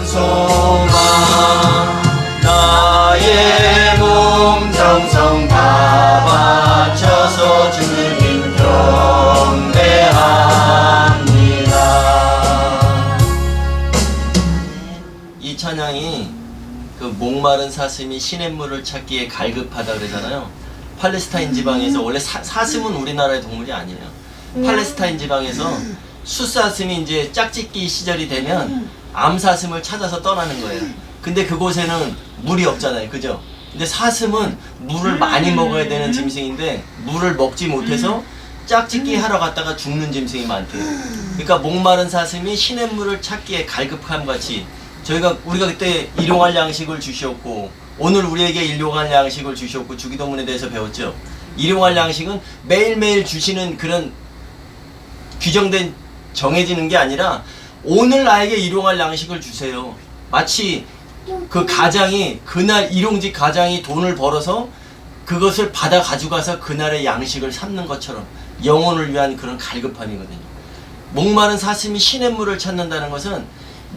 소망 나의 몸 정성 다 바쳐서 주님 경배합니다. 이 찬양이 그 목마른 사슴이 시냇물을 찾기에 갈급하다 그러잖아요. 팔레스타인 지방에서 원래 사슴은 우리나라의 동물이 아니에요. 팔레스타인 지방에서 숫사슴이 이제 짝짓기 시절이 되면 암사슴을 찾아서 떠나는 거예요. 근데 그곳에는 물이 없잖아요. 그죠? 근데 사슴은 물을 많이 먹어야 되는 짐승인데 물을 먹지 못해서 짝짓기 하러 갔다가 죽는 짐승이 많대요. 그러니까 목마른 사슴이 시냇물을 찾기에 갈급함 같이 우리가 그때 일용할 양식을 주셨고 오늘 우리에게 일용할 양식을 주셨고 주기도문에 대해서 배웠죠. 일용할 양식은 매일매일 주시는 그런 규정된 정해지는 게 아니라 오늘 나에게 일용할 양식을 주세요. 마치 그 가장이 그날 일용직 가장이 돈을 벌어서 그것을 받아 가져가서 그날의 양식을 삼는 것처럼 영혼을 위한 그런 갈급함이거든요. 목마른 사슴이 시냇물을 찾는다는 것은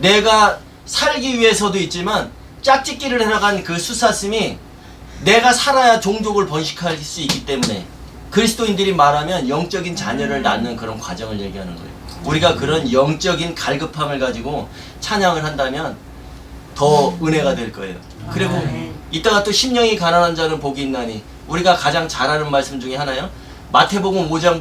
내가 살기 위해서도 있지만 짝짓기를 해나간 그 숫사슴이 내가 살아야 종족을 번식할 수 있기 때문에 그리스도인들이 말하면 영적인 자녀를 낳는 그런 과정을 얘기하는 거예요. 우리가 그런 영적인 갈급함을 가지고 찬양을 한다면 더 은혜가 될 거예요. 그리고 이따가 또 심령이 가난한 자는 복이 있나니 우리가 가장 잘 아는 말씀 중에 하나요. 마태복음 5장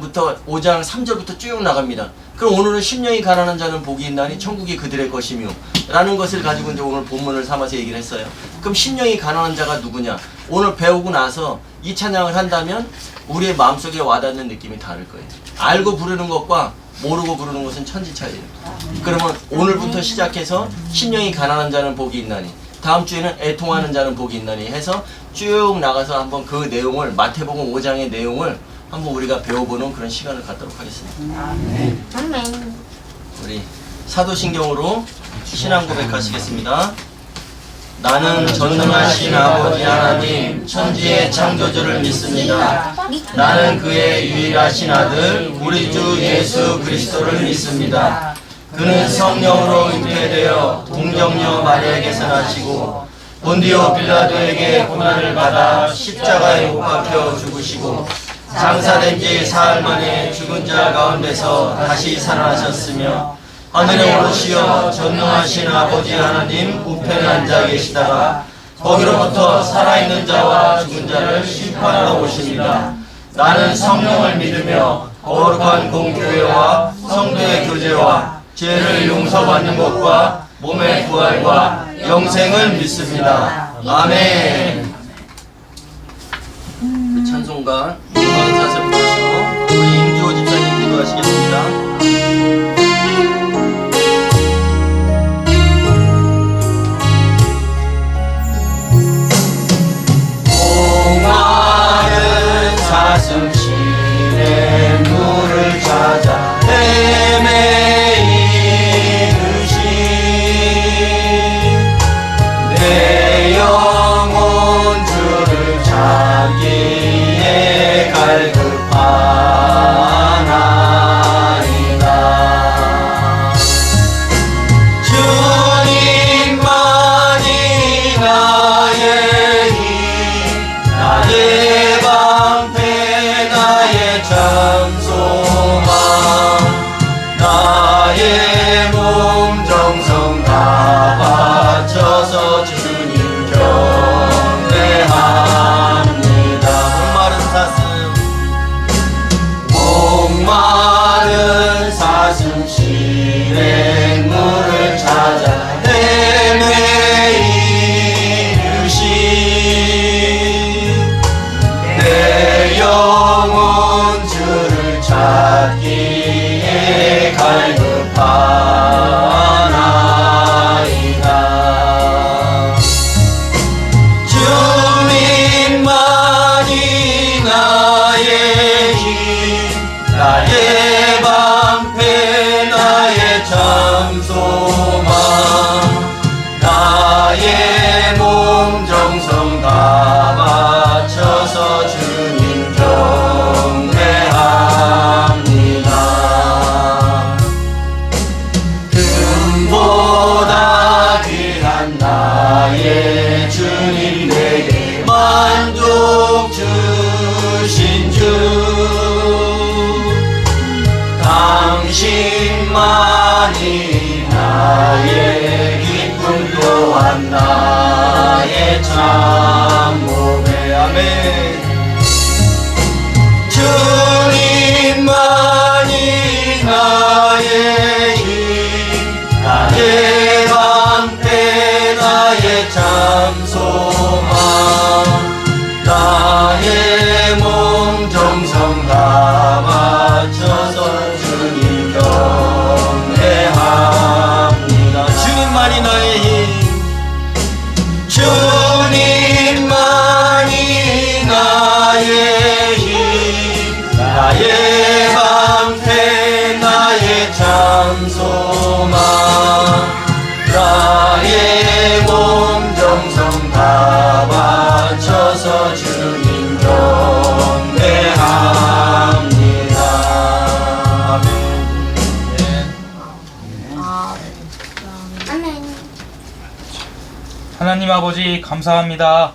3절부터 쭉 나갑니다. 그럼 오늘은 심령이 가난한 자는 복이 있나니 천국이 그들의 것이며 라는 것을 가지고 이제 오늘 본문을 삼아서 얘기를 했어요. 그럼 심령이 가난한 자가 누구냐? 오늘 배우고 나서 이 찬양을 한다면 우리의 마음속에 와닿는 느낌이 다를 거예요. 알고 부르는 것과 모르고 부르는 것은 천지 차이예요. 그러면 오늘부터 시작해서 심령이 가난한 자는 복이 있나니 다음 주에는 애통하는 자는 복이 있나니 해서 쭉 나가서 한번 그 내용을 마태복음 5장의 내용을 한번 우리가 배워보는 그런 시간을 갖도록 하겠습니다. 아멘. 우리 사도신경으로 신앙 고백하시겠습니다. 나는 전능하신 아버지 하나님 천지의 창조주를 믿습니다. 나는 그의 유일하신 아들 우리 주 예수 그리스도를 믿습니다. 그는 성령으로 잉태되어 동정녀 마리아에게서 나시고 본디오 빌라도에게 고난을 받아 십자가에 못 박혀 죽으시고 장사된 지 사흘 만에 죽은 자 가운데서 다시 살아나셨으며 하늘에 오르시어 전능하신 아버지 하나님 우편에 앉아 계시다가 거기로부터 살아있는 자와 죽은 자를 심판하러 오십니다. 나는 성령을 믿으며 거룩한 공교회와 성도의 교제와 죄를 용서받는 것과 몸의 부활과 영생을 믿습니다. 아멘. 찬송가 목마른 사슴 부르시고 우리 임주호 집사님 기도하시겠습니다. 목마른 사슴 시냇물을 찾아 헤매이듯이 내 영혼 주를 찾기에 갈급하나이다. 나의 주님 내게 만족 주신 주 당신만이 나의 기쁨 또한 나의 참모배 아멘 주님만이 나의 힘 나의 방패 나의 참소망 나의 몸 정성 다 바쳐서 주님 경배합니다 주님만이 나의 힘 주님만이 나의 힘 나의 방패 나의 참소망 나의 몸 정성 다 바쳐서 주님 경배합니다 아멘. 하나님 아버지 감사합니다.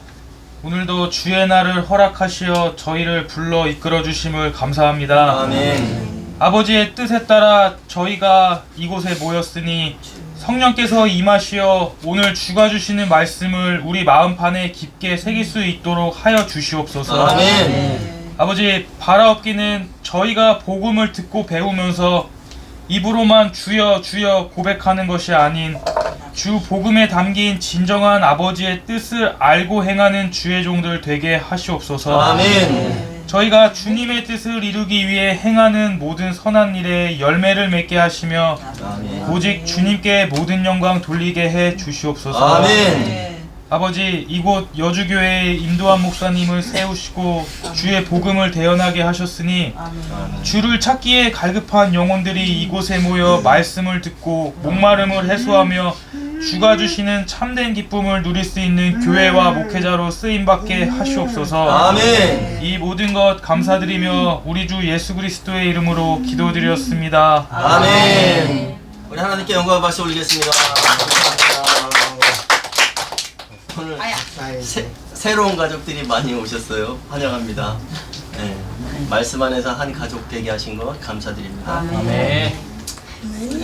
오늘도 주의 날을 허락하시어 저희를 불러 이끌어 주심을 감사합니다. 아멘 아버지의 뜻에 따라 저희가 이곳에 모였으니 성령께서 임하시어 오늘 주가 주시는 말씀을 우리 마음판에 깊게 새길 수 있도록 하여 주시옵소서. 아멘 아버지 바라옵기는 저희가 복음을 듣고 배우면서 입으로만 주여 주여 고백하는 것이 아닌 주 복음에 담긴 진정한 아버지의 뜻을 알고 행하는 주의 종들 되게 하시옵소서. 아멘 저희가 주님의 뜻을 이루기 위해 행하는 모든 선한 일에 열매를 맺게 하시며 아멘 오직 주님께 모든 영광 돌리게 해 주시옵소서. 아멘 아버지 이곳 여주교회에 인도한 목사님을 세우시고 주의 복음을 대언하게 하셨으니 주를 찾기에 갈급한 영혼들이 이곳에 모여 말씀을 듣고 목마름을 해소하며 주가 주시는 참된 기쁨을 누릴 수 있는 교회와 목회자로 쓰임받게 하시옵소서. 아멘 이 모든 것 감사드리며 우리 주 예수 그리스도의 이름으로 기도드렸습니다. 아멘 우리 하나님께 영광을 박수 올리겠습니다 오늘 새로운 가족들이 많이 오셨어요. 환영합니다. 네, 말씀 안에서 한 가족 되게 하신 것 감사드립니다. 아멘.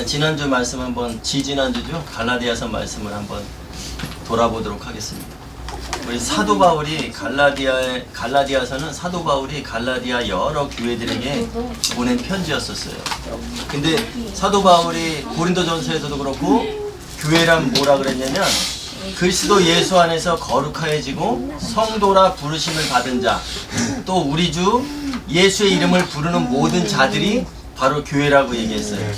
지난주 말씀 한번 지지난주죠? 갈라디아서 말씀을 한번 돌아보도록 하겠습니다. 우리 사도 바울이 갈라디아서는 사도 바울이 갈라디아 여러 교회들에게 보낸 편지였었어요. 근데 사도 바울이 고린도전서에서도 그렇고 교회란 뭐라 그랬냐면 그리스도 예수 안에서 거룩하여지고 성도라 부르심을 받은 자, 또 우리 주 예수의 이름을 부르는 모든 자들이 바로 교회라고 얘기했어요.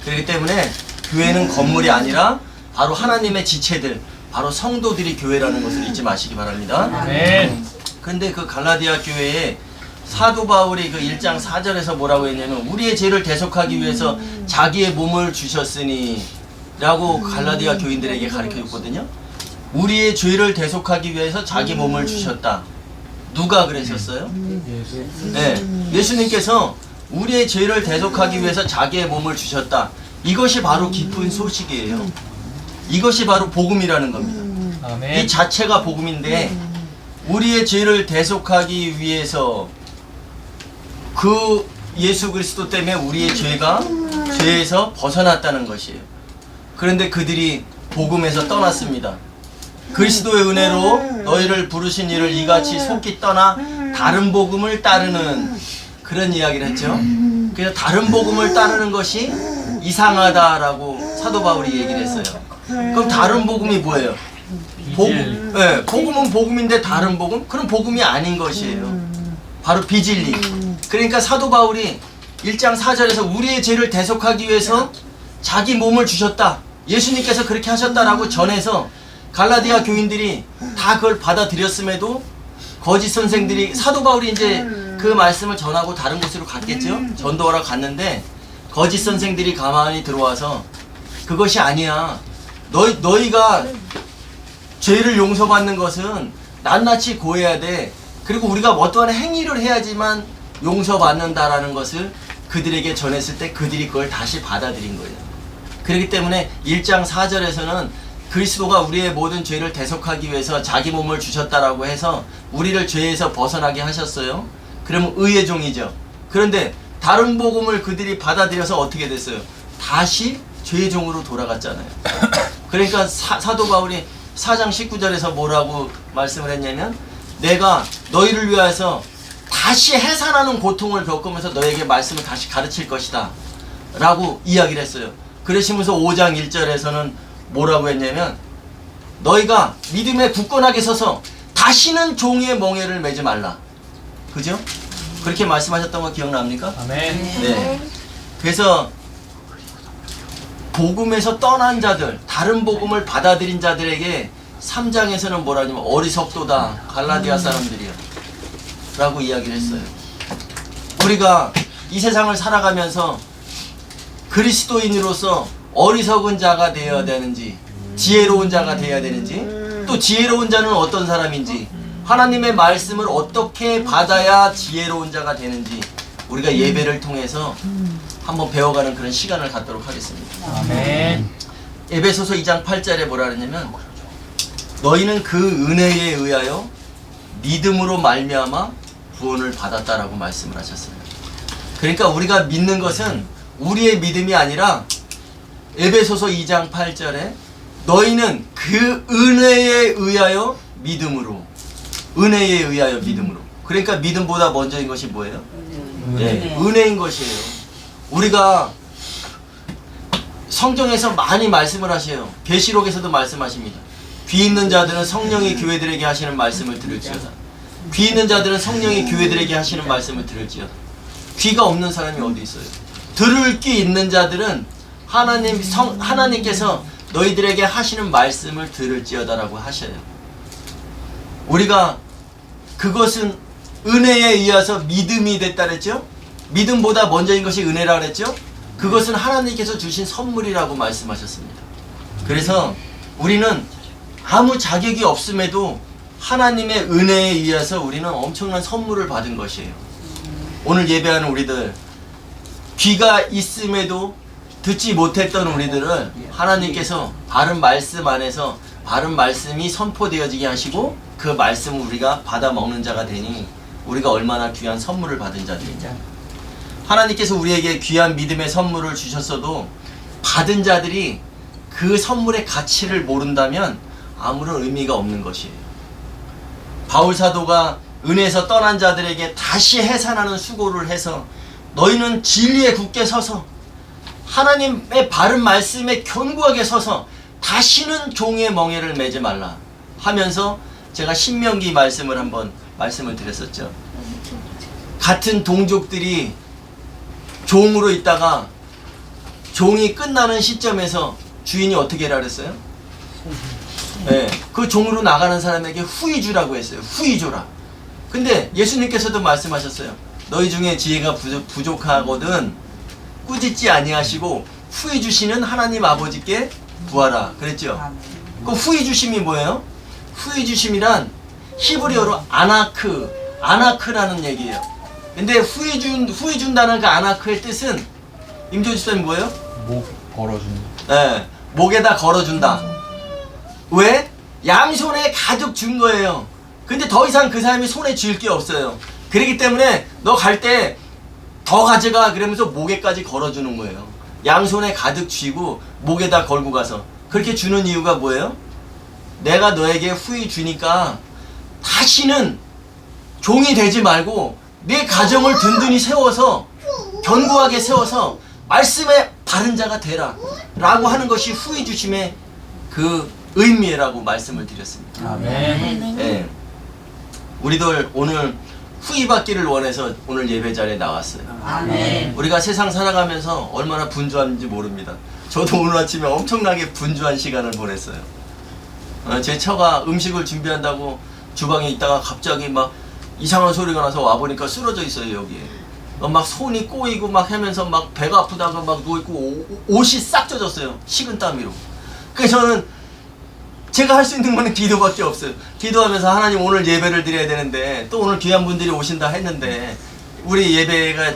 그렇기 때문에 교회는 건물이 아니라 바로 하나님의 지체들, 바로 성도들이 교회라는 것을 잊지 마시기 바랍니다. 아멘. 그런데 그 갈라디아 교회에 사도 바울이 그 1장 4절에서 뭐라고 했냐면 우리의 죄를 대속하기 위해서 자기의 몸을 주셨으니 라고 갈라디아 교인들에게 가르쳐줬거든요. 우리의 죄를 대속하기 위해서 자기 몸을 주셨다. 누가 그러셨어요? 네, 예수님께서 우리의 죄를 대속하기 위해서 자기의 몸을 주셨다. 이것이 바로 기쁜 소식이에요. 이것이 바로 복음이라는 겁니다. 아멘. 이 자체가 복음인데 우리의 죄를 대속하기 위해서 그 예수 그리스도 때문에 우리의 죄에서 벗어났다는 것이에요. 그런데 그들이 복음에서 떠났습니다. 그리스도의 은혜로 너희를 부르신 이를 이같이 속히 떠나 다른 복음을 따르는 그런 이야기를 했죠. 그래서 다른 복음을 따르는 것이 이상하다라고 사도 바울이 얘기를 했어요. 그럼 다른 복음이 뭐예요? 네, 복음은 복음인데 다른 복음? 그럼 복음이 아닌 것이에요. 바로 비진리. 그러니까 사도 바울이 1장 4절에서 우리의 죄를 대속하기 위해서 자기 몸을 주셨다. 예수님께서 그렇게 하셨다라고 전해서 갈라디아 교인들이 다 그걸 받아들였음에도 거짓 선생들이 사도 바울이 이제 그 말씀을 전하고 다른 곳으로 갔겠죠. 전도하러 갔는데 거짓 선생들이 가만히 들어와서 그것이 아니야. 너희가 죄를 용서받는 것은 낱낱이 고해야 돼. 그리고 우리가 어떠한 행위를 해야지만 용서받는다라는 것을 그들에게 전했을 때 그들이 그걸 다시 받아들인 거예요. 그렇기 때문에 1장 4절에서는 그리스도가 우리의 모든 죄를 대속하기 위해서 자기 몸을 주셨다라고 해서 우리를 죄에서 벗어나게 하셨어요. 그러면 의의 종이죠. 그런데 다른 복음을 그들이 받아들여서 어떻게 됐어요? 다시 죄의 종으로 돌아갔잖아요. 그러니까 사도 바울이 4장 19절에서 뭐라고 말씀을 했냐면, 내가 너희를 위하여서 다시 해산하는 고통을 겪으면서 너에게 말씀을 다시 가르칠 것이다 라고 이야기를 했어요. 그러시면서 5장 1절에서는 뭐라고 했냐면, 너희가 믿음에 굳건하게 서서 다시는 종의 멍에를 매지 말라. 그죠? 그렇게 말씀하셨던 거 기억납니까? 아멘. 네. 그래서 복음에서 떠난 자들, 다른 복음을 받아들인 자들에게 3장에서는 뭐라 하냐면 어리석도다 갈라디아 사람들이요 라고 이야기를 했어요. 우리가 이 세상을 살아가면서 그리스도인으로서 어리석은 자가 되어야 되는지, 지혜로운 자가 되어야 되는지, 또 지혜로운 자는 어떤 사람인지, 하나님의 말씀을 어떻게 받아야 지혜로운 자가 되는지 우리가 예배를 통해서 한번 배워가는 그런 시간을 갖도록 하겠습니다. 아멘. 에베소서 2장 8절에 뭐라 그러냐면, 너희는 그 은혜에 의하여 믿음으로 말미암아 구원을 받았다라고 말씀을 하셨습니다. 그러니까 우리가 믿는 것은 우리의 믿음이 아니라 에베소서 2장 8절에 너희는 그 은혜에 의하여 믿음으로, 은혜에 의하여 믿음으로. 그러니까 믿음보다 먼저인 것이 뭐예요? 네, 은혜인 것이에요. 우리가 성경에서 많이 말씀을 하셔요. 계시록에서도 말씀하십니다. 귀 있는 자들은 성령이 교회들에게 하시는 말씀을 들을지어다. 귀 있는 자들은 성령이 교회들에게 하시는 말씀을 들을지어다. 귀가 없는 사람이 어디 있어요? 들을 귀 있는 자들은 하나님께서 너희들에게 하시는 말씀을 들을지어다라고 하셔요. 우리가 그것은 은혜에 의해서 믿음이 됐다 그랬죠? 믿음보다 먼저인 것이 은혜라 그랬죠? 그것은 하나님께서 주신 선물이라고 말씀하셨습니다. 그래서 우리는 아무 자격이 없음에도 하나님의 은혜에 의해서 우리는 엄청난 선물을 받은 것이에요. 오늘 예배하는 우리들, 귀가 있음에도 듣지 못했던 우리들을 하나님께서 바른 말씀 안에서 바른 말씀이 선포되어지게 하시고 그 말씀을 우리가 받아 먹는 자가 되니 우리가 얼마나 귀한 선물을 받은 자들이냐. 하나님께서 우리에게 귀한 믿음의 선물을 주셨어도 받은 자들이 그 선물의 가치를 모른다면 아무런 의미가 없는 것이에요. 바울 사도가 은혜에서 떠난 자들에게 다시 해산하는 수고를 해서 너희는 진리에 굳게 서서 하나님의 바른 말씀에 견고하게 서서 다시는 종의 멍에를 매지 말라 하면서 제가 신명기 말씀을 한번 말씀을 드렸었죠. 같은 동족들이 종으로 있다가 종이 끝나는 시점에서 주인이 어떻게 하라 그랬어요? 네, 그 종으로 나가는 사람에게 후히 주라고 했어요. 후히 줘라. 근데 예수님께서도 말씀하셨어요. 너희 중에 지혜가 부족하거든 꾸짖지 아니하시고 후히 주시는 하나님 아버지께 구하라 그랬죠. 그 후히 주심이 뭐예요? 후히 주심이란 히브리어로 아나크라는 얘기예요. 근데 후히 준다는 그 아나크의 뜻은 임조 집사님 뭐예요? 목 걸어준다. 네, 목에다 걸어준다. 왜? 양손에 가득 준 거예요. 근데 더 이상 그 사람이 손에 쥘 게 없어요. 그렇기 때문에 너 갈 때 더 가져가 그러면서 목에까지 걸어주는 거예요. 양손에 가득 쥐고 목에다 걸고 가서. 그렇게 주는 이유가 뭐예요? 내가 너에게 후히 주니까 다시는 종이 되지 말고 내 가정을 든든히 세워서 견고하게 세워서 말씀의 바른 자가 되라 라고 하는 것이 후히 주심의 그 의미라고 말씀을 드렸습니다. 아멘. 네. 우리들 오늘 후히 받기를 원해서 오늘 예배 자리에 나왔어요. 아멘. 우리가 세상 살아가면서 얼마나 분주한지 모릅니다. 저도 오늘 아침에 엄청나게 분주한 시간을 보냈어요. 제 처가 음식을 준비한다고 주방에 있다가 갑자기 막 이상한 소리가 나서 와보니까 쓰러져 있어요. 여기에 막 손이 꼬이고 막 하면서 막 배가 아프다고 막 누워있고 옷이 싹 젖었어요. 식은땀으로. 그래서 저는 제가 할 수 있는 거는 기도밖에 없어요. 기도하면서 하나님 오늘 예배를 드려야 되는데 또 오늘 귀한 분들이 오신다 했는데 우리 예배가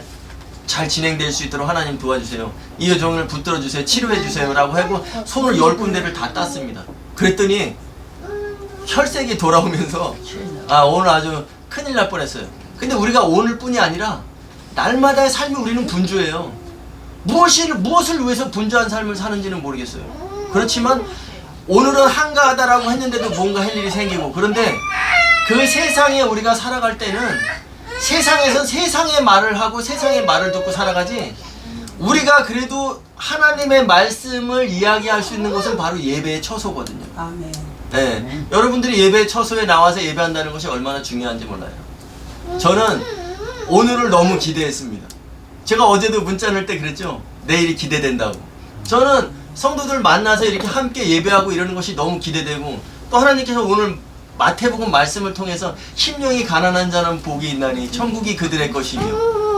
잘 진행될 수 있도록 하나님 도와주세요. 이 여종을 붙들어 주세요. 치료해 주세요. 라고 하고 손을 10군데를 다 땄습니다. 그랬더니 혈색이 돌아오면서 오늘 아주 큰일 날 뻔했어요. 근데 우리가 오늘뿐이 아니라 날마다의 삶이 우리는 분주해요. 무엇을 위해서 분주한 삶을 사는지는 모르겠어요. 그렇지만 오늘은 한가하다라고 했는데도 뭔가 할 일이 생기고, 그런데 그 세상에 우리가 살아갈 때는 세상에선 세상의 말을 하고 세상의 말을 듣고 살아가지, 우리가 그래도 하나님의 말씀을 이야기할 수 있는 것은 바로 예배의 처소거든요. 아멘. 네, 여러분들이 예배의 처소에 나와서 예배한다는 것이 얼마나 중요한지 몰라요. 저는 오늘을 너무 기대했습니다. 제가 어제도 문자 넣을 때 그랬죠. 내일이 기대된다고. 저는 성도들 만나서 이렇게 함께 예배하고 이러는 것이 너무 기대되고, 또 하나님께서 오늘 마태복음 말씀을 통해서 심령이 가난한 자는 복이 있나니 천국이 그들의 것이며,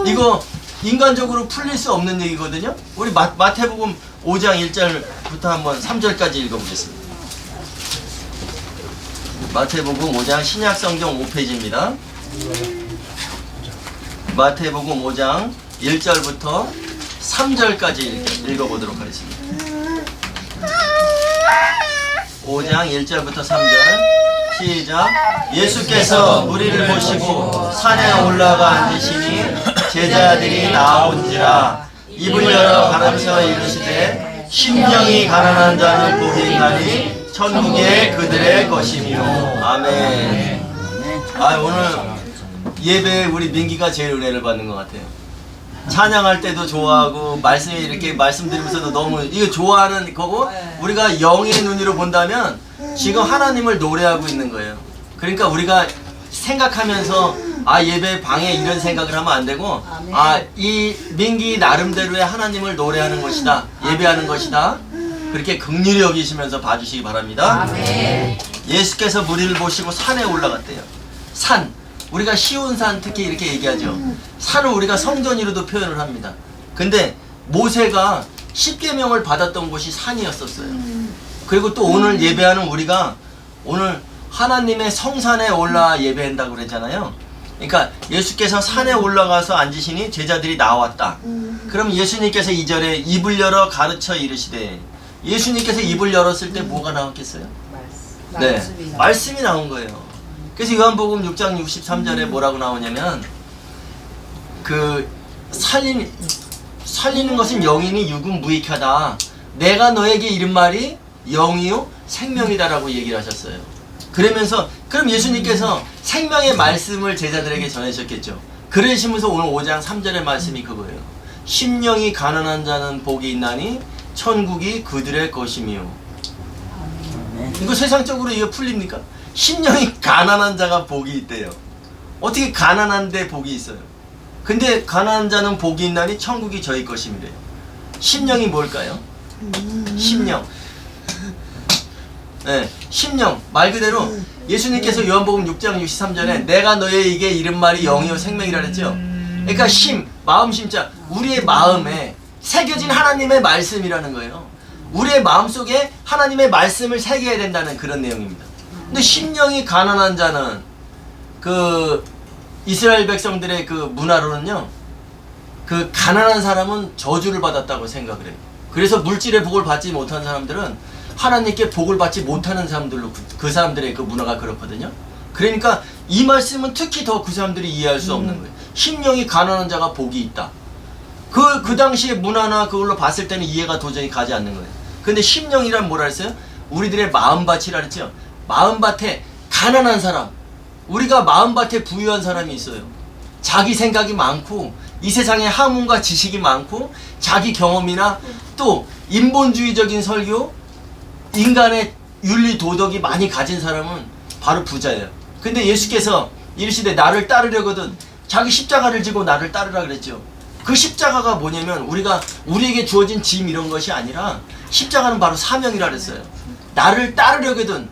이거 인간적으로 풀릴 수 없는 얘기거든요. 우리 마태복음 5장 1절부터 한번 3절까지 읽어보겠습니다. 마태복음 5장 신약성경 5페이지입니다. 마태복음 5장 1절부터 3절까지 읽어보도록 하겠습니다. 5장 1절부터 3절 시작. 예수께서 무리를 보시고 산에 올라가 앉으시니 제자들이 나온지라 입을 열어 가르쳐 이르시되 심령이 가난한 자는 복이 있나니 천국에 그들의 것이며. 아멘. 오늘 예배에 우리 민기가 제일 은혜를 받는 것 같아요. 찬양할 때도 좋아하고 말씀에 이렇게 말씀드리면서도 너무 이거 좋아하는 거고, 우리가 영의 눈으로 본다면 지금 하나님을 노래하고 있는 거예요. 그러니까 우리가 생각하면서 예배 방에 이런 생각을 하면 안 되고, 이 민기 나름대로의 하나님을 노래하는 것이다, 예배하는 것이다, 그렇게 긍휼히 여기시면서 봐주시기 바랍니다. 아멘. 예수께서 무리를 보시고 산에 올라갔대요. 산, 우리가 시온산 특히 이렇게 얘기하죠. 산을 우리가 성전이로도 표현을 합니다. 근데 모세가 십계명을 받았던 곳이 산이었었어요. 그리고 또 오늘 예배하는 우리가 오늘 하나님의 성산에 올라 예배한다고 그랬잖아요. 그러니까 예수께서 산에 올라가서 앉으시니 제자들이 나왔다. 그럼 예수님께서 2절에 입을 열어 가르쳐 이르시되, 예수님께서 입을 열었을 때 뭐가 나왔겠어요? 네, 말씀이 나온 거예요. 그래서 요한복음 6장 63절에 뭐라고 나오냐면, 살리는 것은 영이니 육은 무익하다. 내가 너에게 이른 말이 영이요 생명이다라고 얘기를 하셨어요. 그러면서 그럼 예수님께서 생명의 말씀을 제자들에게 전하셨겠죠. 그러시면서 오늘 5장 3절의 말씀이 그거예요. 심령이 가난한 자는 복이 있나니 천국이 그들의 것이며. 이거 세상적으로 이거 풀립니까? 심령이 가난한 자가 복이 있대요. 어떻게 가난한데 복이 있어요? 근데 가난한 자는 복이 있나니 천국이 저희 것이래요. 심령이 뭘까요? 심령. 네, 심령. 말 그대로 예수님께서 요한복음 6장 63절에 내가 너희에게 이른 말이 영이요 생명이라 그랬죠. 그러니까 마음 심자, 우리의 마음에 새겨진 하나님의 말씀이라는 거예요. 우리의 마음속에 하나님의 말씀을 새겨야 된다는 그런 내용입니다. 근데 심령이 가난한 자는, 이스라엘 백성들의 그 문화로는요, 그 가난한 사람은 저주를 받았다고 생각을 해요. 그래서 물질의 복을 받지 못한 사람들은 하나님께 복을 받지 못하는 사람들로 그 사람들의 그 문화가 그렇거든요. 그러니까 이 말씀은 특히 더 그 사람들이 이해할 수 없는 거예요. 심령이 가난한 자가 복이 있다. 그 당시의 문화나 그걸로 봤을 때는 이해가 도저히 가지 않는 거예요. 근데 심령이란 뭐라 했어요? 우리들의 마음밭이라 그랬죠. 마음밭에 가난한 사람, 우리가 마음밭에 부유한 사람이 있어요. 자기 생각이 많고 이 세상에 학문과 지식이 많고 자기 경험이나 또 인본주의적인 설교, 인간의 윤리 도덕이 많이 가진 사람은 바로 부자예요. 근데 예수께서 이르시되 나를 따르려거든 자기 십자가를 지고 나를 따르라 그랬죠. 그 십자가가 뭐냐면 우리에게 주어진 짐 이런 것이 아니라 십자가는 바로 사명이라 그랬어요. 나를 따르려거든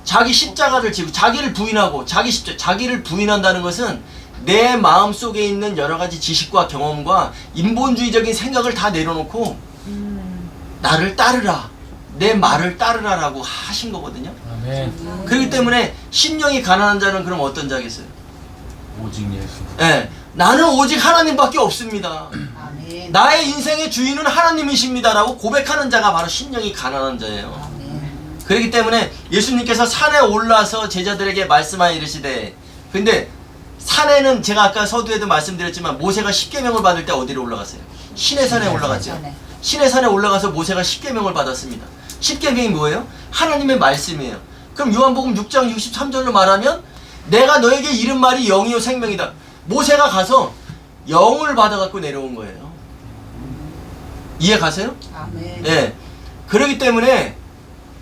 자기 십자가를 지고 자기를 부인하고 자기를 부인한다는 것은 내 마음 속에 있는 여러 가지 지식과 경험과 인본주의적인 생각을 다 내려놓고 나를 따르라, 내 말을 따르라라고 하신 거거든요. 아멘. 그렇기 때문에 심령이 가난한 자는 그럼 어떤 자겠어요? 오직 예수. 네, 나는 오직 하나님밖에 없습니다. 아멘. 나의 인생의 주인은 하나님이십니다라고 고백하는 자가 바로 심령이 가난한 자예요. 아멘. 그렇기 때문에 예수님께서 산에 올라서 제자들에게 말씀하여 이르시되, 근데 산에는 제가 아까 서두에도 말씀드렸지만 모세가 십계명을 받을 때 어디로 올라갔어요? 시내산에 올라갔죠. 시내산에 올라가서 모세가 십계명을 받았습니다. 십계명이 뭐예요? 하나님의 말씀이에요. 그럼 요한복음 6장 63절로 말하면 내가 너에게 이른 말이 영이요 생명이다. 모세가 가서 영을 받아갖고 내려온 거예요. 이해 가세요? 아멘. 네. 그렇기 때문에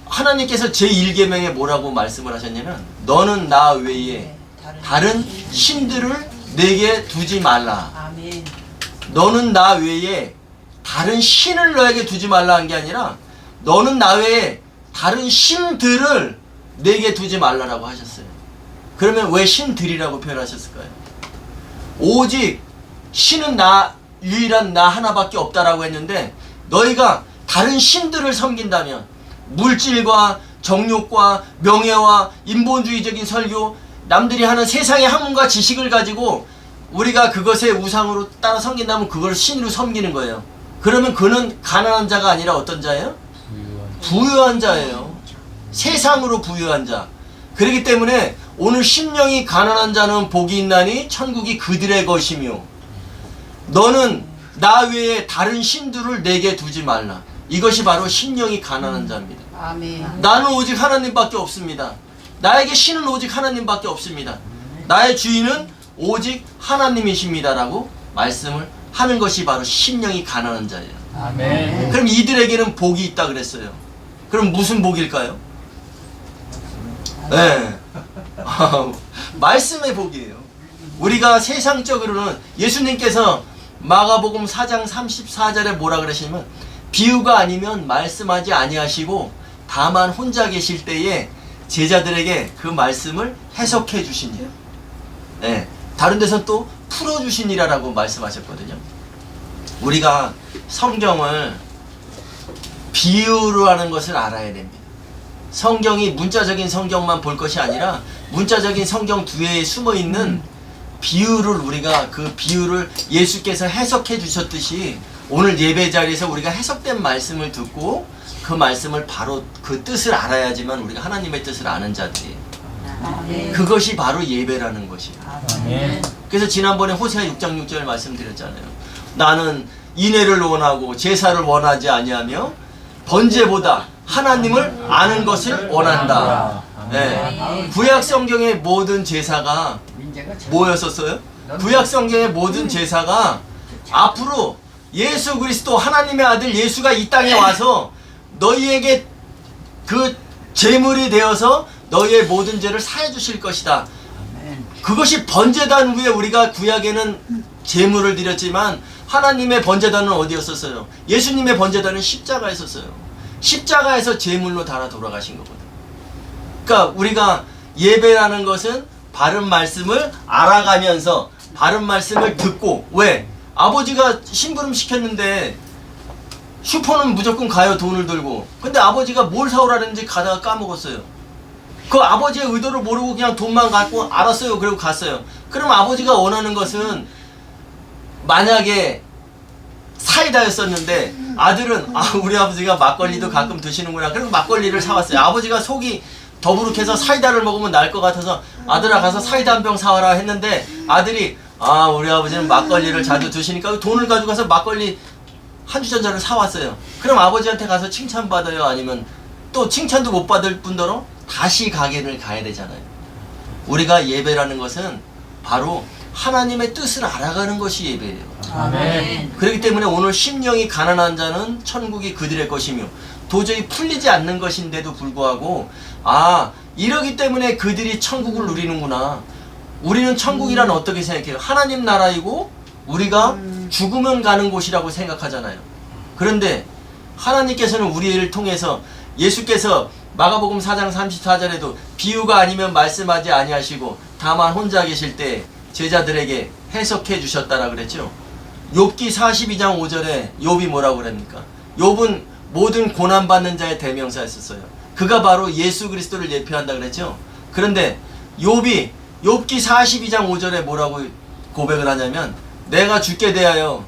하나님께서 제1계명에 뭐라고 말씀을 하셨냐면 너는 나 외에 다른 신들을 내게 두지 말라. 아멘. 너는 나 외에 다른 신을 너에게 두지 말라 한 게 아니라 너는 나 외에 다른 신들을 내게 두지 말라라고 하셨어요. 그러면 왜 신들이라고 표현하셨을까요? 오직 신은 나 유일한 나 하나밖에 없다라고 했는데 너희가 다른 신들을 섬긴다면 물질과 정욕과 명예와 인본주의적인 설교, 남들이 하는 세상의 학문과 지식을 가지고 우리가 그것의 우상으로 따라 섬긴다면 그걸 신으로 섬기는 거예요. 그러면 그는 가난한 자가 아니라 어떤 자예요? 부유한 자예요. 세상으로 부유한 자. 그렇기 때문에 오늘 심령이 가난한 자는 복이 있나니 천국이 그들의 것이며 너는 나 외에 다른 신들을 내게 두지 말라. 이것이 바로 심령이 가난한 자입니다. 아멘. 나는 오직 하나님밖에 없습니다. 나에게 신은 오직 하나님밖에 없습니다. 나의 주인은 오직 하나님이십니다라고 말씀을 하는 것이 바로 심령이 가난한 자예요. 아멘. 그럼 이들에게는 복이 있다 그랬어요. 그럼 무슨 복일까요? 네. 말씀의 복이에요. 우리가 세상적으로는 예수님께서 마가복음 4장 34절에 뭐라 그러시냐면 비유가 아니면 말씀하지 아니하시고 다만 혼자 계실 때에 제자들에게 그 말씀을 해석해 주시니라. 네. 다른 데서는 또 풀어 주시니라라고 말씀하셨거든요. 우리가 성경을 비유로 하는 것을 알아야 됩니다. 성경이 문자적인 성경만 볼 것이 아니라 문자적인 성경 뒤에 숨어 있는 비유를 우리가 그 비유를 예수께서 해석해 주셨듯이 오늘 예배 자리에서 우리가 해석된 말씀을 듣고 그 말씀을 바로 그 뜻을 알아야지만 우리가 하나님의 뜻을 아는 자들이에요. 아멘. 그것이 바로 예배라는 것이에요. 아멘. 그래서 지난번에 호세아 6장 6절 말씀드렸잖아요. 나는 인애를 원하고 제사를 원하지 아니하며 번제보다 하나님을 아는 것을 원한다. 네. 구약 성경의 모든 제사가 뭐였었어요? 구약 성경의 모든 제사가 앞으로 예수 그리스도 하나님의 아들 예수가 이 땅에 와서 너희에게 그 제물이 되어서 너희의 모든 죄를 사해 주실 것이다. 그것이 번제단 후에 우리가 구약에는 제물을 드렸지만 하나님의 번제단은 어디였었어요? 예수님의 번제단은 십자가였었어요. 십자가에서 제물로 달아 돌아가신 거거든. 그러니까 우리가 예배라는 것은 바른 말씀을 알아가면서 바른 말씀을 듣고, 왜? 아버지가 심부름 시켰는데 슈퍼는 무조건 가요, 돈을 들고. 근데 아버지가 뭘 사오라는지 가다가 까먹었어요. 그 아버지의 의도를 모르고 그냥 돈만 갖고 알았어요, 그리고 갔어요. 그럼 아버지가 원하는 것은 만약에 사이다였었는데 아들은 우리 아버지가 막걸리도 가끔 드시는구나. 그리고 막걸리를 사왔어요. 아버지가 속이 더부룩해서 사이다를 먹으면 나을 것 같아서 아들아 가서 사이다 한 병 사와라 했는데 아들이 우리 아버지는 막걸리를 자주 드시니까 돈을 가지고 가서 막걸리 한 주전자를 사왔어요. 그럼 아버지한테 가서 칭찬받아요? 아니면 또 칭찬도 못 받을 뿐더러 다시 가게를 가야 되잖아요. 우리가 예배라는 것은 바로 하나님의 뜻을 알아가는 것이 예배예요. 아멘. 그렇기 때문에 오늘 심령이 가난한 자는 천국이 그들의 것이며 도저히 풀리지 않는 것인데도 불구하고 이러기 때문에 그들이 천국을 누리는구나. 우리는 천국이란 어떻게 생각해요? 하나님 나라이고 우리가 죽으면 가는 곳이라고 생각하잖아요. 그런데 하나님께서는 우리를 통해서 예수께서 마가복음 4장 34절에도 비유가 아니면 말씀하지 아니하시고 다만 혼자 계실 때 제자들에게 해석해 주셨다라 그랬죠. 욥기 42장 5절에 욥이 뭐라고 그럽니까? 욥은 모든 고난받는 자의 대명사였었어요. 그가 바로 예수 그리스도를 예표한다 그랬죠. 그런데 욥이 욥기 42장 5절에 뭐라고 고백을 하냐면 내가 주께 대하여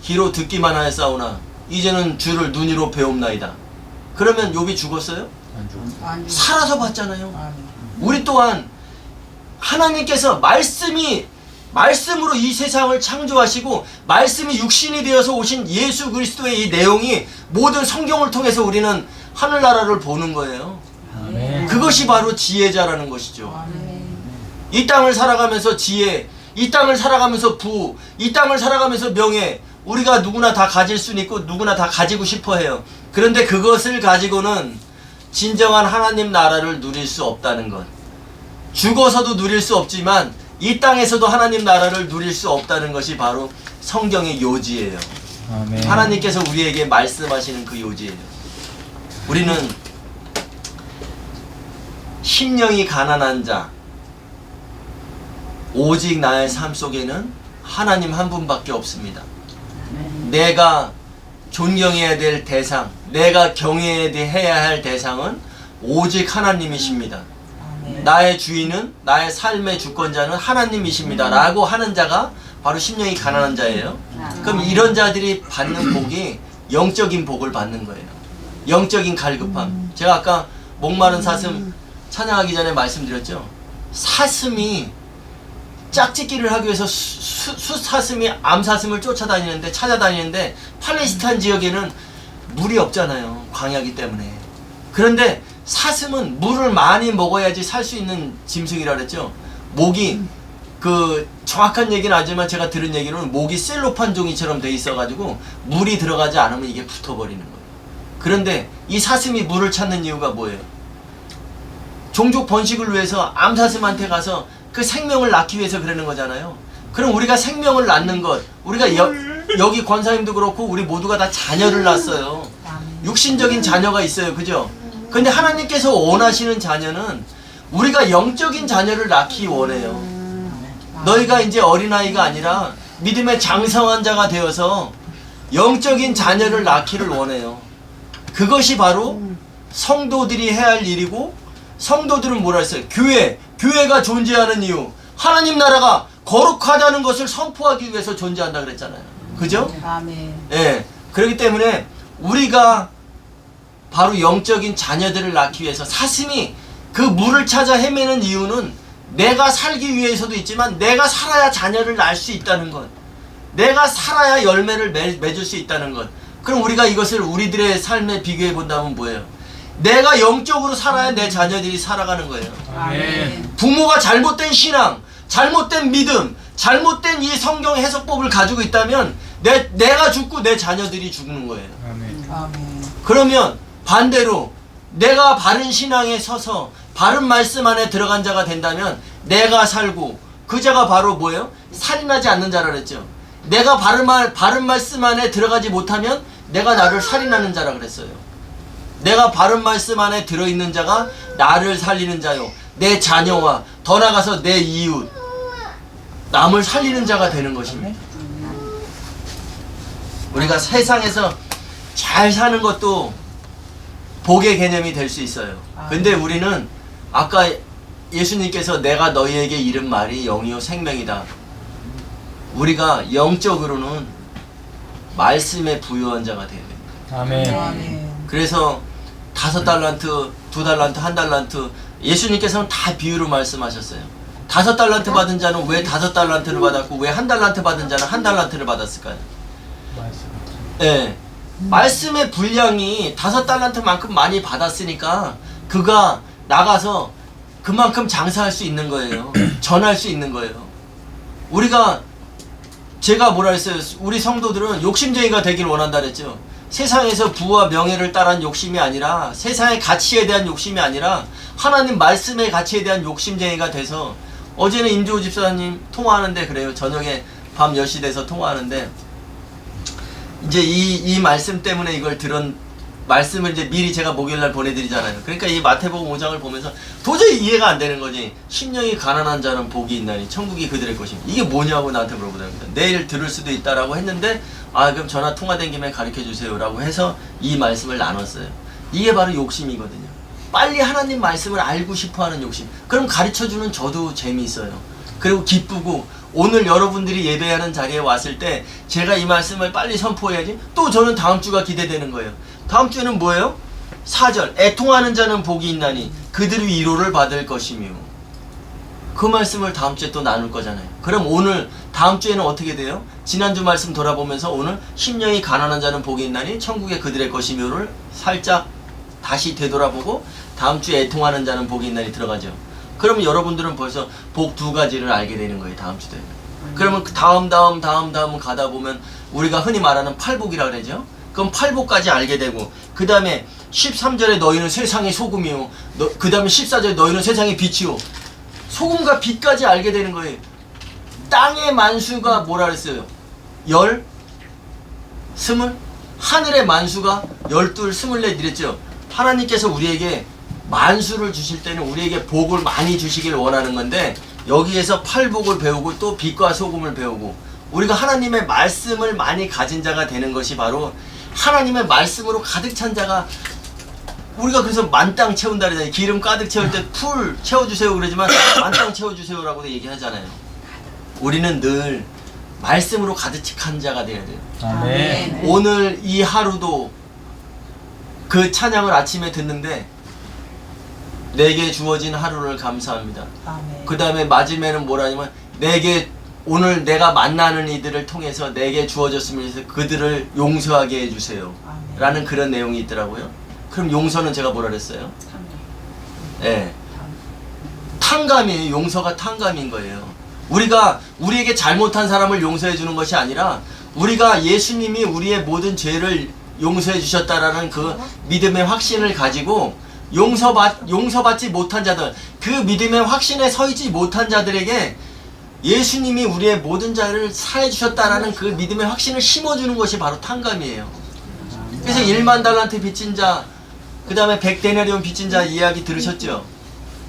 귀로 듣기만 하였사오나 이제는 주를 눈으로 배움나이다. 그러면 욥이 죽었어요? 살아서 봤잖아요. 우리 또한 하나님께서 말씀으로 이 세상을 창조하시고 말씀이 육신이 되어서 오신 예수 그리스도의 이 내용이 모든 성경을 통해서 우리는 하늘나라를 보는 거예요. 아멘. 그것이 바로 지혜자라는 것이죠. 이 땅을 살아가면서 지혜, 이 땅을 살아가면서 부, 이 땅을 살아가면서 명예, 우리가 누구나 다 가질 수는 있고 누구나 다 가지고 싶어 해요. 그런데 그것을 가지고는 진정한 하나님 나라를 누릴 수 없다는 것. 죽어서도 누릴 수 없지만 이 땅에서도 하나님 나라를 누릴 수 없다는 것이 바로 성경의 요지예요. 아멘. 하나님께서 우리에게 말씀하시는 그 요지예요. 우리는 심령이 가난한 자, 오직 나의 삶 속에는 하나님 한 분밖에 없습니다. 내가 존경해야 될 대상, 내가 경외해야 할 대상은 오직 하나님이십니다. 나의 주인은, 나의 삶의 주권자는 하나님이십니다 라고 하는 자가 바로 심령이 가난한 자예요. 그럼 이런 자들이 받는 복이 영적인 복을 받는 거예요. 영적인 갈급함. 제가 아까 목마른 사슴 찬양하기 전에 말씀드렸죠. 사슴이 짝짓기를 하기 위해서 수사슴이 암사슴을 쫓아다니는데, 찾아다니는데 팔레스타인 지역에는 물이 없잖아요. 광야기 때문에. 그런데 사슴은 물을 많이 먹어야지 살 수 있는 짐승이라 그랬죠. 목이, 정확한 얘기는 아니지만 제가 들은 얘기로는 목이 셀로판 종이처럼 돼 있어가지고 물이 들어가지 않으면 이게 붙어버리는 거예요. 그런데 이 사슴이 물을 찾는 이유가 뭐예요? 종족 번식을 위해서 암사슴한테 가서 그 생명을 낳기 위해서 그러는 거잖아요. 그럼 우리가 생명을 낳는 것, 우리가 여기 권사님도 그렇고 우리 모두가 다 자녀를 낳았어요. 육신적인 자녀가 있어요. 그죠? 근데 하나님께서 원하시는 자녀는 우리가 영적인 자녀를 낳기 원해요. 너희가 이제 어린아이가 아니라 믿음의 장성한 자가 되어서 영적인 자녀를 낳기를 원해요. 그것이 바로 성도들이 해야 할 일이고, 성도들은 뭐라 했어요? 교회가 존재하는 이유, 하나님 나라가 거룩하다는 것을 선포하기 위해서 존재한다 그랬잖아요. 그죠? 아멘. 예. 그렇기 때문에 우리가 바로 영적인 자녀들을 낳기 위해서, 사슴이 그 물을 찾아 헤매는 이유는 내가 살기 위해서도 있지만 내가 살아야 자녀를 낳을 수 있다는 것, 내가 살아야 열매를 맺을 수 있다는 것. 그럼 우리가 이것을 우리들의 삶에 비교해 본다면 뭐예요? 내가 영적으로 살아야 내 자녀들이 살아가는 거예요. 아멘. 부모가 잘못된 신앙, 잘못된 믿음, 잘못된 이 성경 해석법을 가지고 있다면 내가 죽고 내 자녀들이 죽는 거예요. 아멘. 아멘. 그러면 반대로 내가 바른 신앙에 서서 바른 말씀 안에 들어간 자가 된다면 내가 살고, 그 자가 바로 뭐예요? 살인하지 않는 자라 그랬죠. 내가 바른 말씀 안에 들어가지 못하면 내가 나를 살인하는 자라 그랬어요. 내가 바른 말씀 안에 들어있는 자가 나를 살리는 자요, 내 자녀와 더 나아가서 내 이웃, 남을 살리는 자가 되는 것입니다. 우리가 세상에서 잘 사는 것도 복의 개념이 될 수 있어요. 근데 우리는 아까 예수님께서 내가 너희에게 이른 말이 영이요 생명이다. 우리가 영적으로는 말씀에 부유한 자가 되어야 됩니다. 아멘. 아멘. 그래서 5달란트, 2달란트, 1달란트, 예수님께서는 다 비유로 말씀하셨어요. 5달란트 받은 자는 왜 5달란트를 받았고 왜 1달란트 받은 자는 1달란트를 받았을까요? 예. 말씀의 분량이 5달란트만큼 많이 받았으니까 그가 나가서 그만큼 장사할 수 있는 거예요. 전할 수 있는 거예요. 제가 뭐라 했어요? 우리 성도들은 욕심쟁이가 되길 원한다 그랬죠. 세상에서 부와 명예를 따른 욕심이 아니라, 세상의 가치에 대한 욕심이 아니라 하나님 말씀의 가치에 대한 욕심쟁이가 돼서, 어제는 임조우 집사님 통화하는데 그래요. 저녁에 밤 10시 돼서 통화하는데, 이제 이 말씀 때문에 이걸 들은 말씀을 이제 미리 제가 목요일날 보내드리잖아요. 그러니까 이 마태복음 5장을 보면서 도저히 이해가 안 되는 거지. 심령이 가난한 자는 복이 있나니 천국이 그들의 것입니다. 이게 뭐냐고 나한테 물어보더라고요. 내일 들을 수도 있다라고 했는데, 그럼 전화 통화된 김에 가르쳐 주세요 라고 해서 이 말씀을 나눴어요. 이게 바로 욕심이거든요. 빨리 하나님 말씀을 알고 싶어하는 욕심. 그럼 가르쳐주는 저도 재미있어요. 그리고 기쁘고, 오늘 여러분들이 예배하는 자리에 왔을 때 제가 이 말씀을 빨리 선포해야지, 또 저는 다음 주가 기대되는 거예요. 다음 주에는 뭐예요? 4절 애통하는 자는 복이 있나니 그들이 위로를 받을 것이며. 그 말씀을 다음 주에 또 나눌 거잖아요. 그럼 오늘 다음 주에는 어떻게 돼요? 지난주 말씀 돌아보면서 오늘 심령이 가난한 자는 복이 있나니 천국에 그들의 것이며를 살짝 다시 되돌아보고 다음 주에 애통하는 자는 복이 있나니 들어가죠. 그러면 여러분들은 벌써 복 2가지를 알게 되는 거예요. 다음 주 되면. 그러면 다음 가다 보면 우리가 흔히 말하는 팔복이라 그러죠. 그럼 팔복까지 알게 되고 그 다음에 13절에 너희는 세상의 소금이요, 그 다음에 14절에 너희는 세상의 빛이요. 소금과 빛까지 알게 되는 거예요. 땅의 만수가 뭐라 그랬어요? 10, 20, 하늘의 만수가 12, 24 이랬죠. 하나님께서 우리에게 만수를 주실 때는 우리에게 복을 많이 주시길 원하는 건데, 여기에서 팔복을 배우고 또 빛과 소금을 배우고 우리가 하나님의 말씀을 많이 가진 자가 되는 것이 바로 하나님의 말씀으로 가득 찬 자가, 우리가 그래서 만땅 채운다 그러잖아요. 기름 가득 채울 때 풀 채워주세요 그러지만 만땅 채워주세요라고도 얘기하잖아요. 우리는 늘 말씀으로 가득한 자가 돼야 돼요. 아멘. 오늘 이 하루도 그 찬양을 아침에 듣는데 내게 주어진 하루를 감사합니다. 그 다음에 마지막에는 뭐라냐면 내게 오늘 내가 만나는 이들을 통해서 내게 주어졌으면 해서 그들을 용서하게 해주세요 라는 그런 내용이 있더라고요. 그럼 용서는 제가 뭐라 그랬어요? 네. 탕감이에요. 용서가 탕감인 거예요. 우리가 우리에게 잘못한 사람을 용서해 주는 것이 아니라 우리가 예수님이 우리의 모든 죄를 용서해 주셨다라는 그 믿음의 확신을 가지고 용서받지 못한 자들, 그 믿음의 확신에 서있지 못한 자들에게 예수님이 우리의 모든 자를 사해 주셨다라는 그 믿음의 확신을 심어주는 것이 바로 탕감이에요. 그래서 1만 달란트 빚진 자, 그 다음에 100데나리온 빚진 자 이야기 들으셨죠?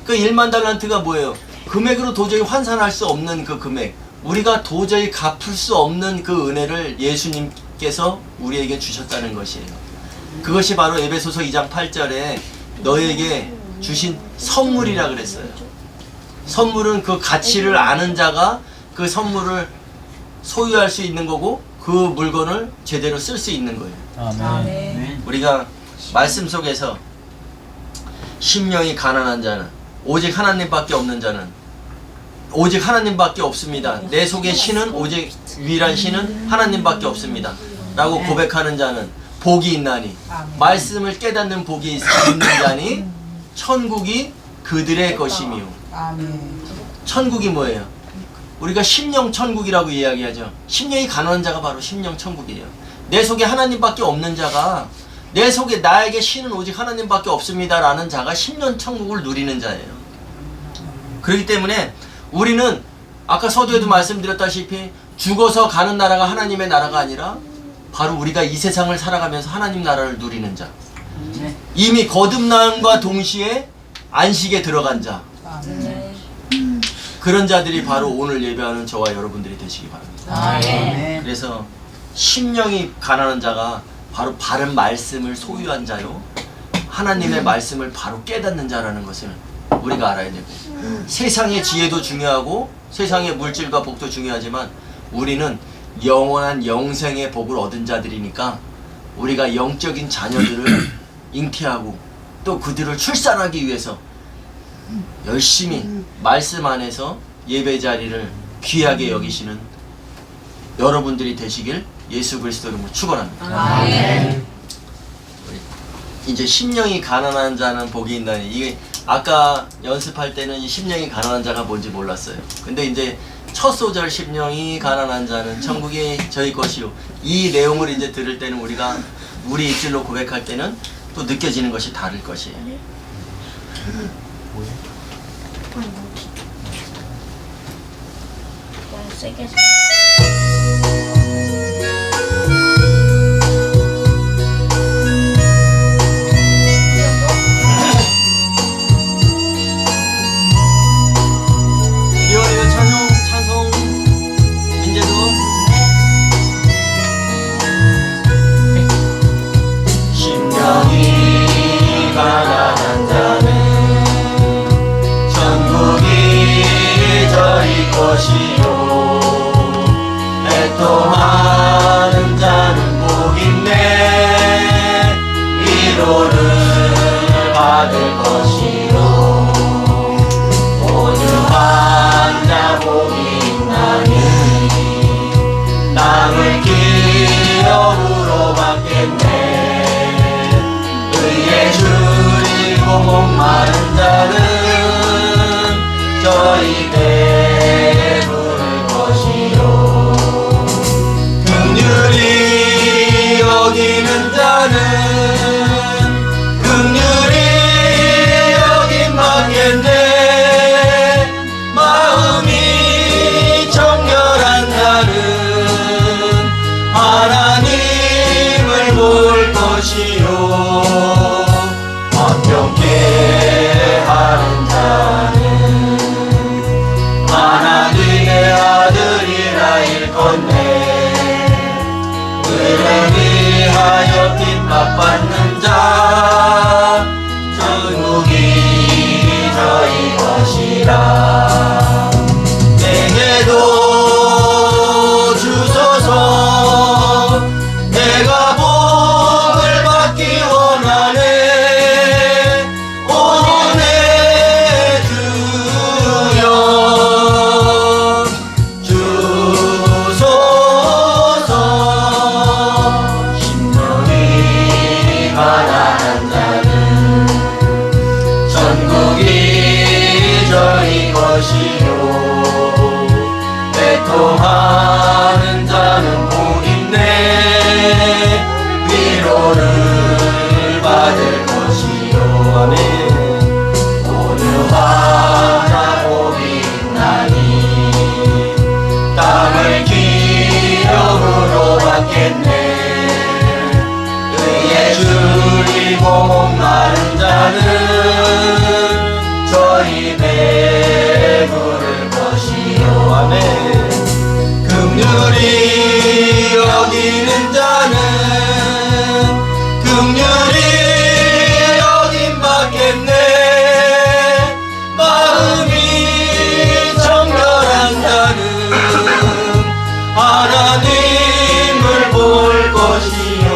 그 1만 달란트가 뭐예요? 금액으로 도저히 환산할 수 없는 그 금액, 우리가 도저히 갚을 수 없는 그 은혜를 예수님께서 우리에게 주셨다는 것이에요. 그것이 바로 에베소서 2장 8절에 너에게 주신 선물이라 그랬어요. 선물은 그 가치를 아는 자가 그 선물을 소유할 수 있는 거고 그 물건을 제대로 쓸 수 있는 거예요. 아멘. 우리가 말씀 속에서 심령이 가난한 자는 오직 하나님밖에 없는 자는 오직 하나님밖에 없습니다. 내 속에 신은 오직 유일한 신은 하나님밖에 없습니다 라고 고백하는 자는 복이 있나니, 말씀을 깨닫는 복이 있는 자니 천국이 그들의 것이며. 천국이 뭐예요? 우리가 심령 천국이라고 이야기하죠. 심령이 가난한 자가 바로 심령 천국이에요. 내 속에 하나님밖에 없는 자가, 내 속에 나에게 신은 오직 하나님밖에 없습니다 라는 자가 심령 천국을 누리는 자예요. 그렇기 때문에 우리는 아까 서두에도 말씀드렸다시피 죽어서 가는 나라가 하나님의 나라가 아니라 바로 우리가 이 세상을 살아가면서 하나님 나라를 누리는 자, 이미 거듭남과 동시에 안식에 들어간 자, 그런 자들이 바로 오늘 예배하는 저와 여러분들이 되시기 바랍니다. 그래서 심령이 가난한 자가 바로 바른 말씀을 소유한 자요, 하나님의 말씀을 바로 깨닫는 자라는 것을 우리가 알아야 되고, 세상의 지혜도 중요하고 세상의 물질과 복도 중요하지만 우리는 영원한 영생의 복을 얻은 자들이니까 우리가 영적인 자녀들을 잉태하고 또 그들을 출산하기 위해서 열심히 말씀 안에서 예배 자리를 귀하게 여기시는 여러분들이 되시길 예수 그리스도 이름으로 축원합니다. 이제 심령이 가난한 자는 복이 있나니, 이게 아까 연습할 때는 이 심령이 가난한 자가 뭔지 몰랐어요. 근데 이제 첫 소절 심령이 가난한 자는 천국이 저희 것이요, 이 내용을 이제 들을 때는 우리가 우리 입술로 고백할 때는 또 느껴지는 것이 다를 것이에요. 세게 가난한 자는 천국이 저희 것이요, 애통하 핍박받는 자 천국이 저희 것이라. 내게도 주소서. 내가 복을 받기 원하네. 오네 주여 주소서. 심령이 가난한 자는 천국이 저희 것이요. 애통하는 자는 복 있네. 위로를 받을 것이요. 아멘. 온유한 자 복이 있나니 땅을 기름으로 받겠네. 의에 줄이고 목마른 자는 저희 배부를 것이요. 아멘. 긍휼히 여기는 자는 긍휼히 여김 받겠네. 마음이 정결한 자는 하나님을 볼 것이요.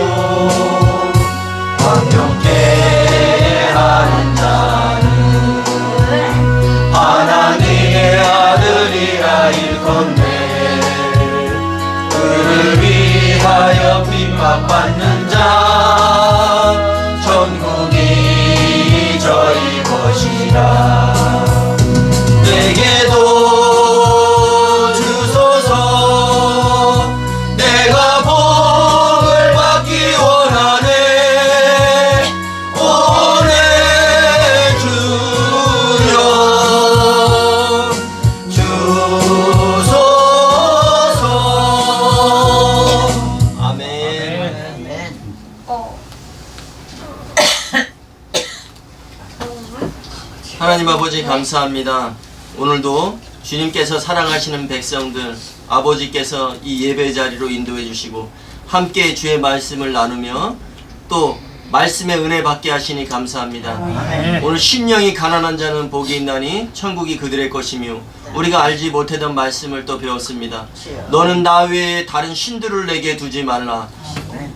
완벽해 하는 자는 하나님의 아들이라 일컫네. 그를 위하여 핍박받는 자 천국이 저희 것이라. 내게도 주소서. 내가 복을 받기 원하네. 오네 주여 주소서. 아멘. 하나님 아버지 감사합니다. 오늘도 주님께서 사랑하시는 백성들 아버지께서 이 예배 자리로 인도해 주시고 함께 주의 말씀을 나누며 또 말씀의 은혜 받게 하시니 감사합니다. 오늘 심령이 가난한 자는 복이 있나니 천국이 그들의 것이며 우리가 알지 못하던 말씀을 또 배웠습니다. 너는 나 외에 다른 신들을 내게 두지 말라.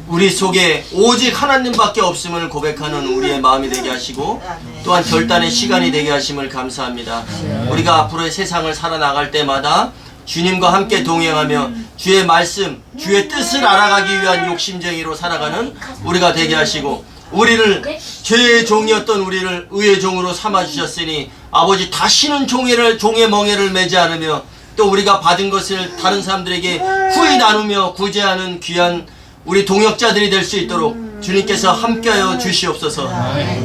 우리 속에 오직 하나님밖에 없음을 고백하는 우리의 마음이 되게 하시고 또한 결단의 시간이 되게 하심을 감사합니다. 우리가 앞으로의 세상을 살아나갈 때마다 주님과 함께 동행하며 주의 말씀, 주의 뜻을 알아가기 위한 욕심쟁이로 살아가는 우리가 되게 하시고 우리를 죄의 종이었던 우리를 의의 종으로 삼아주셨으니 아버지 다시는 종의 멍에를 매지 않으며 또 우리가 받은 것을 다른 사람들에게 후히 나누며 구제하는 귀한 우리 동역자들이 될 수 있도록 주님께서 함께하여 주시옵소서.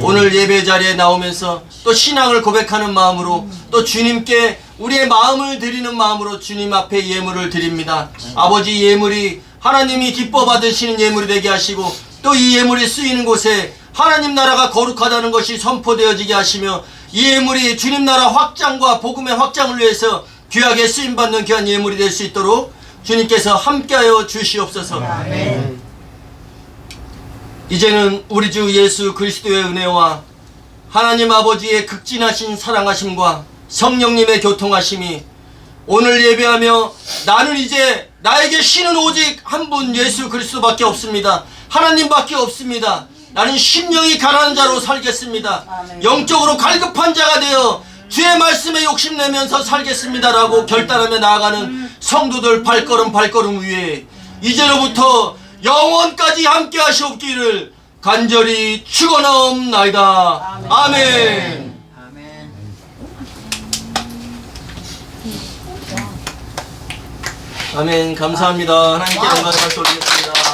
오늘 예배 자리에 나오면서 또 신앙을 고백하는 마음으로 또 주님께 우리의 마음을 드리는 마음으로 주님 앞에 예물을 드립니다. 아버지 예물이 하나님이 기뻐 받으시는 예물이 되게 하시고 또 이 예물이 쓰이는 곳에 하나님 나라가 거룩하다는 것이 선포되어지게 하시며 이 예물이 주님 나라 확장과 복음의 확장을 위해서 귀하게 쓰임받는 귀한 예물이 될 수 있도록 주님께서 함께하여 주시옵소서. 아멘. 이제는 우리 주 예수 그리스도의 은혜와 하나님 아버지의 극진하신 사랑하심과 성령님의 교통하심이 오늘 예배하며 나는 이제 나에게 신은 오직 한 분 예수 그리스도밖에 없습니다. 하나님밖에 없습니다. 나는 심령이 가난한 자로 살겠습니다. 영적으로 갈급한 자가 되어 주의 말씀에 욕심내면서 살겠습니다라고 결단하며 나아가는 성도들 발걸음 위에 이제로부터 영원까지 함께 하시옵기를 간절히 축원하옵나이다. 아멘. 아멘. 감사합니다. 하나님께 영광을 돌리겠습니다.